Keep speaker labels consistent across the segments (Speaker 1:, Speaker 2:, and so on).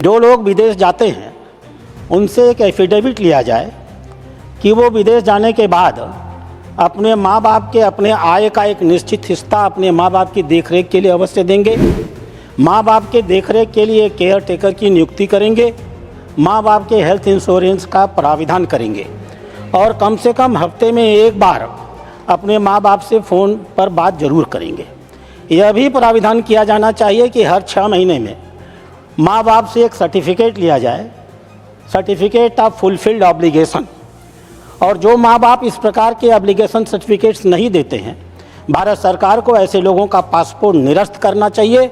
Speaker 1: जो लोग विदेश जाते हैं उनसे एक एफिडेविट लिया जाए कि वो विदेश जाने के बाद अपने माँ बाप के अपने आय का एक निश्चित हिस्सा अपने माँ बाप की देखरेख के लिए अवश्य देंगे। माँ बाप के देखरेख के लिए केयर टेकर की नियुक्ति करेंगे। माँ बाप के हेल्थ इंश्योरेंस का प्राविधान करेंगे और कम से कम हफ्ते में एक बार अपने माँ बाप से फ़ोन पर बात जरूर करेंगे। यह भी प्राविधान किया जाना चाहिए कि हर 6 महीने में माँ बाप से एक सर्टिफिकेट लिया जाए, सर्टिफिकेट ऑफ फुलफिल्ड ऑब्लिगेशन। और जो माँ बाप इस प्रकार के ऑब्लिगेशन सर्टिफिकेट्स नहीं देते हैं, भारत सरकार को ऐसे लोगों का पासपोर्ट निरस्त करना चाहिए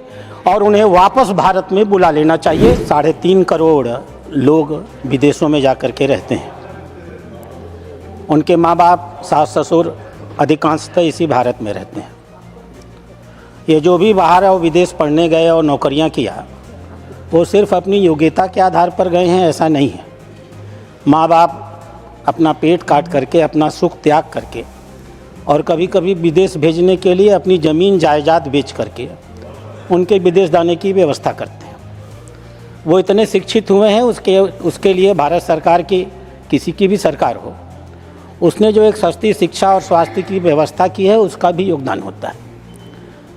Speaker 1: और उन्हें वापस भारत में बुला लेना चाहिए। 3.5 करोड़ लोग विदेशों में जाकर के रहते हैं। उनके माँ बाप, सास ससुर अधिकांशतः इसी भारत में रहते हैं। ये जो भी बाहर और विदेश पढ़ने गए और नौकरियां किया, वो सिर्फ अपनी योग्यता के आधार पर गए हैं, ऐसा नहीं है। माँ बाप अपना पेट काट करके, अपना सुख त्याग करके और कभी कभी विदेश भेजने के लिए अपनी ज़मीन जायदाद बेच करके उनके विदेश जाने की व्यवस्था करते हैं। वो इतने शिक्षित हुए हैं, उसके लिए भारत सरकार की, किसी की भी सरकार हो, उसने जो एक सस्ती शिक्षा और स्वास्थ्य की व्यवस्था की है, उसका भी योगदान होता है।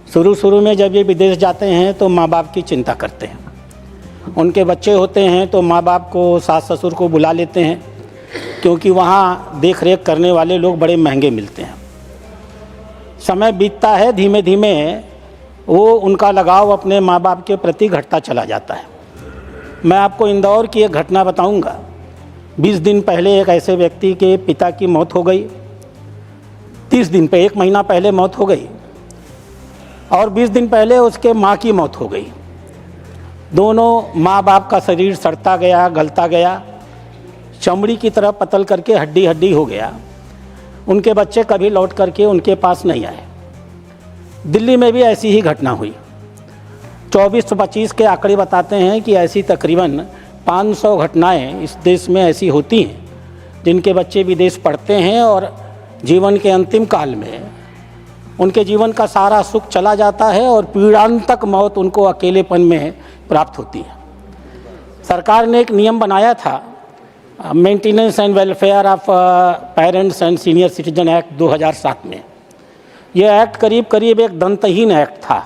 Speaker 1: शुरू में जब ये विदेश जाते हैं तो माँ बाप की चिंता करते हैं। उनके बच्चे होते हैं तो माँ बाप को, सास ससुर को बुला लेते हैं, क्योंकि वहाँ देख रेख करने वाले लोग बड़े महंगे मिलते हैं। समय बीतता है, धीमे धीमे वो उनका लगाव अपने माँ बाप के प्रति घटता चला जाता है। मैं आपको इंदौर की एक घटना बताऊंगा। 20 दिन पहले एक ऐसे व्यक्ति के पिता की मौत हो गई। 30 दिन पे, 1 महीना पहले मौत हो गई और 20 दिन पहले उसके माँ की मौत हो गई। दोनों माँ बाप का शरीर सड़ता गया, गलता गया, चमड़ी की तरह पतल करके हड्डी हड्डी हो गया। उनके बच्चे कभी लौट करके उनके पास नहीं आए। दिल्ली में भी ऐसी ही घटना हुई। 24-25 के आंकड़े बताते हैं कि ऐसी तकरीबन 500 घटनाएं इस देश में ऐसी होती हैं जिनके बच्चे विदेश पढ़ते हैं और जीवन के अंतिम काल में उनके जीवन का सारा सुख चला जाता है और पीड़ांतक मौत उनको अकेलेपन में प्राप्त होती है। सरकार ने एक नियम बनाया था, maintenance and welfare of parents and senior citizen act 2007 में। यह एक्ट करीब एक दंतहीन एक्ट था।